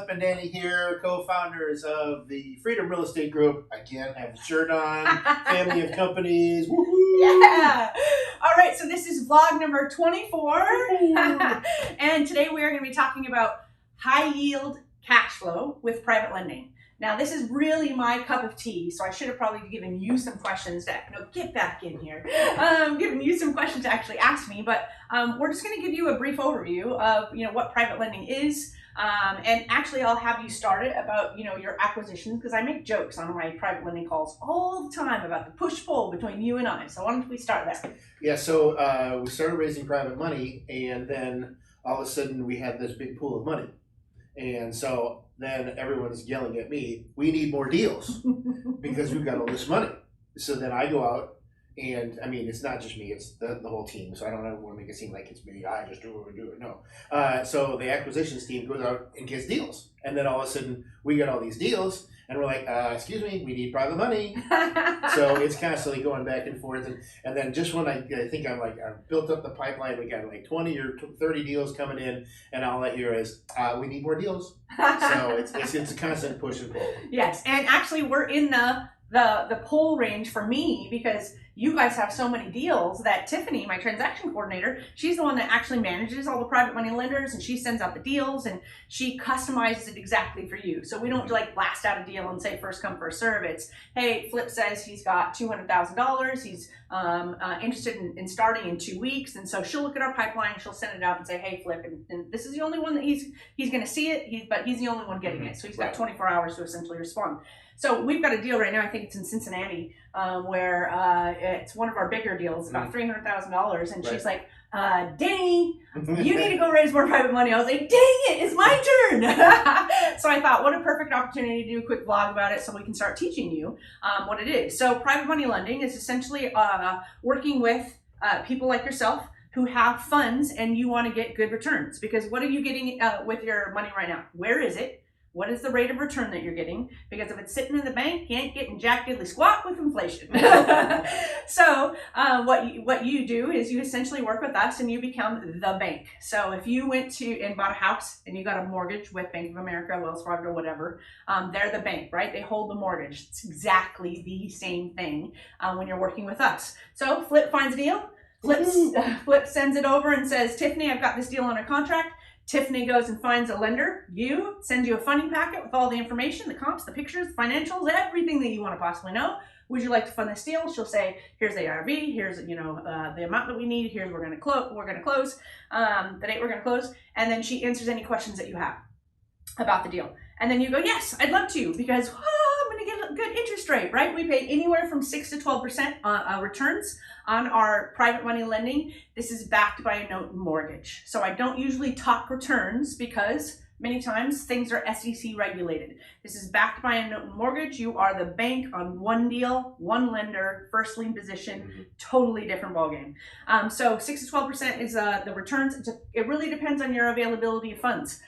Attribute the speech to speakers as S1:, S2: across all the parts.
S1: Flip and Danny here, co-founders of the Freedom Real Estate Group. Again, have the shirt on, family of companies. Woohoo!
S2: Yeah. All right, so this is vlog number 24. And today we are going to be talking about high yield cash flow with private lending. Now, this is really my cup of tea, so I should have probably given you some questions to, get back in here, given you some questions to actually ask me, but we're just going to give you a brief overview of, what private lending is, and actually I'll have you start it about, your acquisitions, because I make jokes on my private lending calls all the time about the push-pull between you and I, so why don't we start there?
S1: Yeah, so we started raising private money, and then all of a sudden we had this big pool of money. And so then everyone's yelling at me, we need more deals because we've got all this money. So then I go out and, it's not just me, it's the whole team. So I don't want to make it seem like it's me, I just do it, no. So the acquisitions team goes out and gets deals. And then all of a sudden we get all these deals and we're like, excuse me, we need private money. So it's constantly going back and forth. And then just when I think I've built up the pipeline, we got like 20 or 30 deals coming in, and all I hear is, we need more deals. So it's a constant push and pull.
S2: Yes, and actually we're in the pull range for me because you guys have so many deals that Tiffany, my transaction coordinator, she's the one that actually manages all the private money lenders, and she sends out the deals and she customizes it exactly for you. So we don't blast out a deal and say first come first serve. It's, hey, Flip says he's got $200,000. He's interested in starting in 2 weeks, and so she'll look at our pipeline, she'll send it out and say, hey, Flip, and this is the only one that he's going to see it, but he's the only one getting it. So he's got 24 hours to essentially respond. So we've got a deal right now, I think it's in Cincinnati, where it's one of our bigger deals, about $300,000, and she's like, Danny, you need to go raise more private money. I was like, dang it, it's my turn. So I thought, what a perfect opportunity to do a quick vlog about it so we can start teaching you what it is. So private money lending is essentially working with people like yourself who have funds and you want to get good returns. Because what are you getting with your money right now? Where is it? What is the rate of return that you're getting? Because if it's sitting in the bank, you ain't getting jack diddly squat with inflation. So what you do is you essentially work with us and you become the bank. So if you went to and bought a house and you got a mortgage with Bank of America, Wells Fargo, whatever, they're the bank, right? They hold the mortgage. It's exactly the same thing when you're working with us. So Flip finds a deal. Flip sends it over and says, Tiffany, I've got this deal under contract. Tiffany goes and finds a lender. Sends you a funding packet with all the information, the comps, the pictures, the financials, everything that you want to possibly know. Would you like to fund this deal? She'll say, here's the ARV, here's the amount that we need, here's we're going to close, the date we're going to close, and then she answers any questions that you have about the deal. And then you go, yes, I'd love to, because I'm going to get a good interest rate, right? We pay anywhere from 6 to 12% returns on our private money lending. This is backed by a note and mortgage. So I don't usually talk returns because many times things are SEC regulated. This is backed by a note and mortgage. You are the bank on one deal, one lender, first lien position, totally different ballgame. So 6 to 12% is the returns. It really depends on your availability of funds.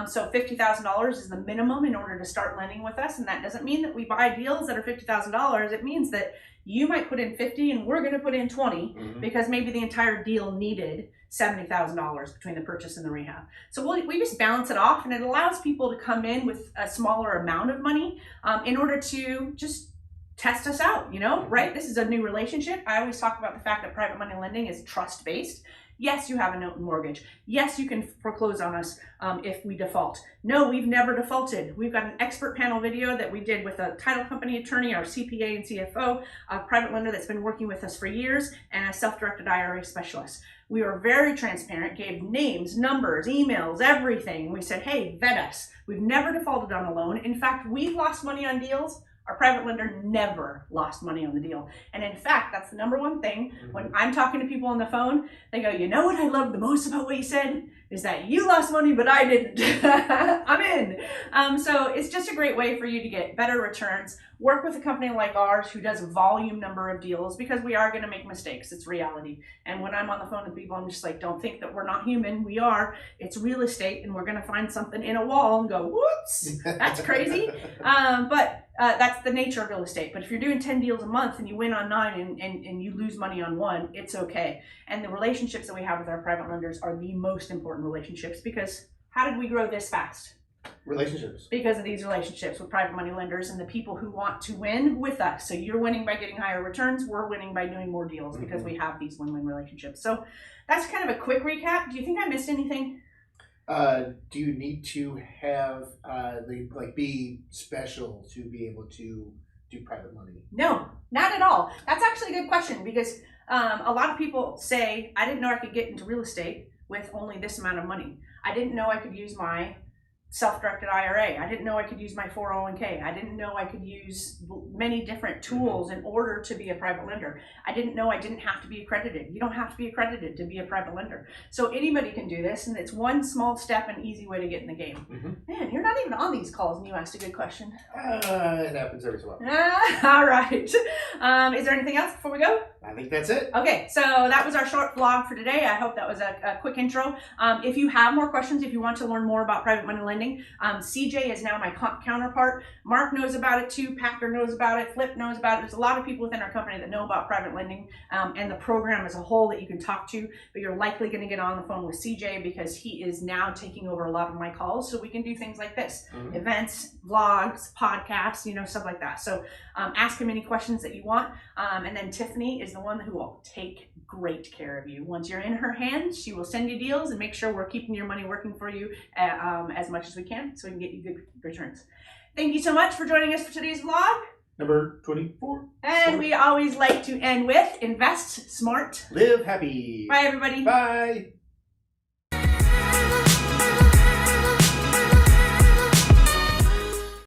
S2: So $50,000 is the minimum in order to start lending with us. And that doesn't mean that we buy deals that are $50,000. It means that you might put in 50 and we're going to put in 20 because maybe the entire deal needed $70,000 between the purchase and the rehab. So we just balance it off, and it allows people to come in with a smaller amount of money in order to just test us out, right? This is a new relationship. I always talk about the fact that private money lending is trust-based. Yes, you have a note and mortgage. Yes, you can foreclose on us if we default. No, we've never defaulted. We've got an expert panel video that we did with a title company attorney, our CPA and CFO, a private lender that's been working with us for years, and a self-directed IRA specialist. We were very transparent, gave names, numbers, emails, everything. We said, hey, vet us. We've never defaulted on a loan. In fact, we've lost money on deals. Our private lender never lost money on the deal. And in fact, that's the number one thing. When I'm talking to people on the phone, they go, you know what I love the most about what you said? Is that you lost money, but I didn't. I'm in. So it's just a great way for you to get better returns. Work with a company like ours who does a volume number of deals, because we are going to make mistakes. It's reality. And when I'm on the phone with people, I'm just like, don't think that we're not human. We are. It's real estate, and we're going to find something in a wall and go, whoops, that's crazy. But that's the nature of real estate. But if you're doing 10 deals a month and you win on 9 and you lose money on 1, it's okay. And the relationships that we have with our private lenders are the most important relationships, because how did we grow this fast?
S1: Relationships.
S2: Because of these relationships with private money lenders and the people who want to win with us. So you're winning by getting higher returns. We're winning by doing more deals because we have these win-win relationships. So that's kind of a quick recap. Do you think I missed anything?
S1: Do you need to have be special to be able to do private money?
S2: No, not at all. That's actually a good question because a lot of people say, I didn't know I could get into real estate with only this amount of money. I didn't know I could use my self-directed IRA. I didn't know I could use my 401k. I didn't know I could use many different tools in order to be a private lender. I didn't know I didn't have to be accredited. You don't have to be accredited to be a private lender. So anybody can do this, and it's one small step and easy way to get in the game. Man, you're not even on these calls and you asked a good question.
S1: It happens every so often.
S2: All right. Is there anything else before we go?
S1: I think that's it.
S2: Okay, so that was our short vlog for today. I hope that was a quick intro. If you have more questions, if you want to learn more about private money lending, CJ is now my counterpart. Mark knows about it too. Packer knows about it. Flip knows about it. There's a lot of people within our company that know about private lending and the program as a whole that you can talk to, but you're likely going to get on the phone with CJ because he is now taking over a lot of my calls so we can do things like this, events, vlogs, podcasts, stuff like that. So ask him any questions that you want. And then Tiffany is the one who will take great care of you. Once you're in her hands, she will send you deals and make sure we're keeping your money working for you as much as we can so we can get you good returns. Thank you so much for joining us for today's vlog.
S1: Number 24.
S2: And we always like to end with invest smart.
S1: Live happy.
S2: Bye, everybody.
S1: Bye.